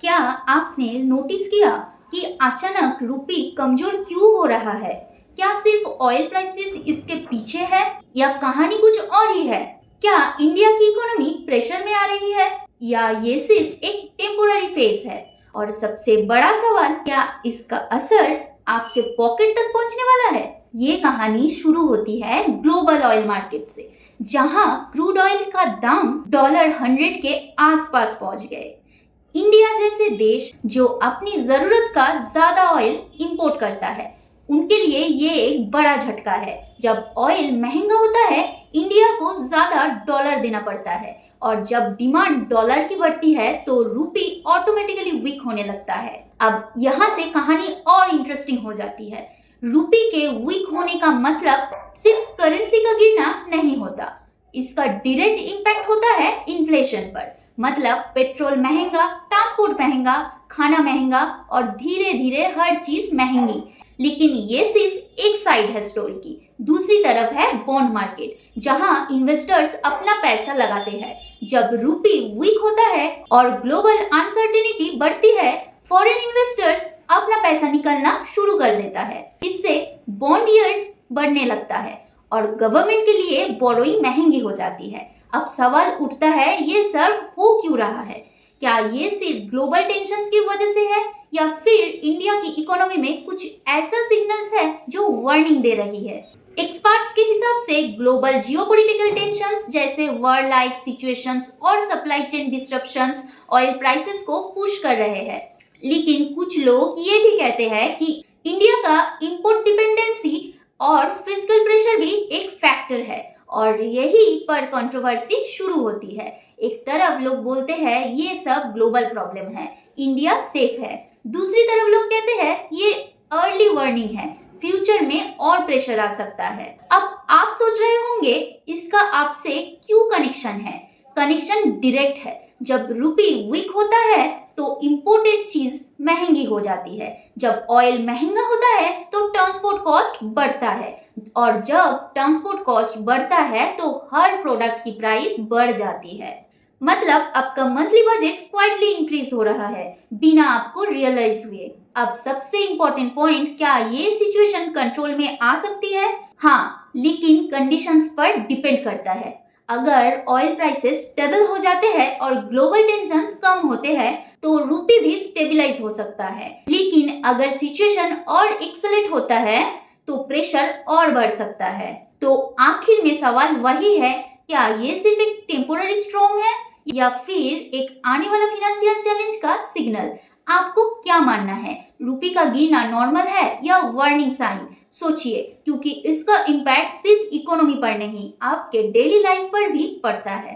क्या आपने नोटिस किया कि अचानक रुपी कमजोर क्यों हो रहा है? क्या सिर्फ ऑयल प्राइसेस इसके पीछे है या कहानी कुछ और ही है? क्या इंडिया की इकोनॉमी प्रेशर में आ रही है या ये सिर्फ एक टेम्पोररी फेज है? और सबसे बड़ा सवाल, क्या इसका असर आपके पॉकेट तक पहुंचने वाला है? ये कहानी शुरू होती है ग्लोबल ऑयल मार्केट से, जहां क्रूड ऑयल का दाम $100 के आसपास पहुंच गए। इंडिया जैसे देश जो अपनी जरूरत का ज्यादा ऑयल इंपोर्ट करता है, उनके लिए ये एक बड़ा झटका है। जब ऑयल महंगा होता है, इंडिया को ज्यादा डॉलर देना पड़ता है, और जब डिमांड डॉलर की बढ़ती है तो रुपी ऑटोमेटिकली वीक होने लगता है। अब यहाँ से कहानी और इंटरेस्टिंग हो जाती है। रुपी के वीक होने का मतलब सिर्फ करेंसी का गिरना नहीं होता, इसका डायरेक्ट इम्पैक्ट होता है इन्फ्लेशन पर। मतलब पेट्रोल महंगा, ट्रांसपोर्ट महंगा, खाना महंगा और धीरे धीरे हर चीज महंगी। लेकिन ये सिर्फ एक साइड है स्टोरी की। दूसरी तरफ है बॉन्ड मार्केट, जहां इन्वेस्टर्स अपना पैसा लगाते हैं। जब रुपी वीक होता है और ग्लोबल अनसर्टेनिटी बढ़ती है, फॉरेन इन्वेस्टर्स अपना पैसा निकालना शुरू कर देता है। इससे बॉन्ड यील्ड्स बढ़ने लगता है और गवर्नमेंट के लिए बोरोइंग महंगी हो जाती है। अब सवाल उठता है, ये सर्व हो क्यों रहा है? क्या ये सिर्फ ग्लोबल टेंशन्स की वजह से है या फिर इंडिया की इकोनॉमी में कुछ ऐसा सिग्नल्स है जो वार्निंग दे रही है? एक्सपर्ट्स के हिसाब से ग्लोबल जियोपॉलिटिकल टेंशन्स जैसे वॉर लाइक सिचुएशंस और supply chain disruptions oil prices को पुश कर रहे हैं। लेकिन कुछ लोग ये भी कहते हैं कि इंडिया का इंपोर्ट डिपेंडेंसी और फिजिकल प्रेशर भी एक फैक्टर है, और यही पर कंट्रोवर्सी शुरू होती है। एक तरफ लोग बोलते हैं ये सब ग्लोबल प्रॉब्लम है, इंडिया सेफ है। दूसरी तरफ लोग कहते हैं ये अर्ली वार्निंग है, फ्यूचर में और प्रेशर आ सकता है। अब आप सोच रहे होंगे इसका आपसे क्यों कनेक्शन है? कनेक्शन डायरेक्ट है। जब रुपी वीक होता है तो इंपोर्टेड चीज महंगी हो जाती है। जब ऑयल महंगा होता है तो ट्रांसपोर्ट कॉस्ट बढ़ता है, और जब ट्रांसपोर्ट कॉस्ट बढ़ता है तो हर प्रोडक्ट की प्राइस बढ़ जाती है। मतलब आपका मंथली बजट क्वाइटली इंक्रीज हो रहा है बिना आपको रियलाइज हुए। अब सबसे इंपॉर्टेंट पॉइंट, क्या ये सिचुएशन कंट्रोल में आ सकती है? हाँ, लेकिन कंडीशंस पर डिपेंड करता है। अगर ऑयल प्राइसेस स्टेबल हो जाते हैं और ग्लोबल टेंशन्स कम होते हैं तो रुपी भी स्टेबलाइज हो सकता है। लेकिन अगर सिचुएशन और एक्सेलेट होता है तो प्रेशर और बढ़ सकता है। तो आखिर में सवाल वही है, क्या ये सिर्फ एक टेम्पोररी स्टॉर्म है या फिर एक आने वाला फाइनेंशियल चैलेंज का सिग्नल? आपको क्या मानना है? रुपी का गिरना नॉर्मल है या वार्निंग साइन? सोचिए, क्योंकि इसका इम्पैक्ट सिर्फ इकोनॉमी पर नहीं, आपके डेली लाइफ पर भी पड़ता है।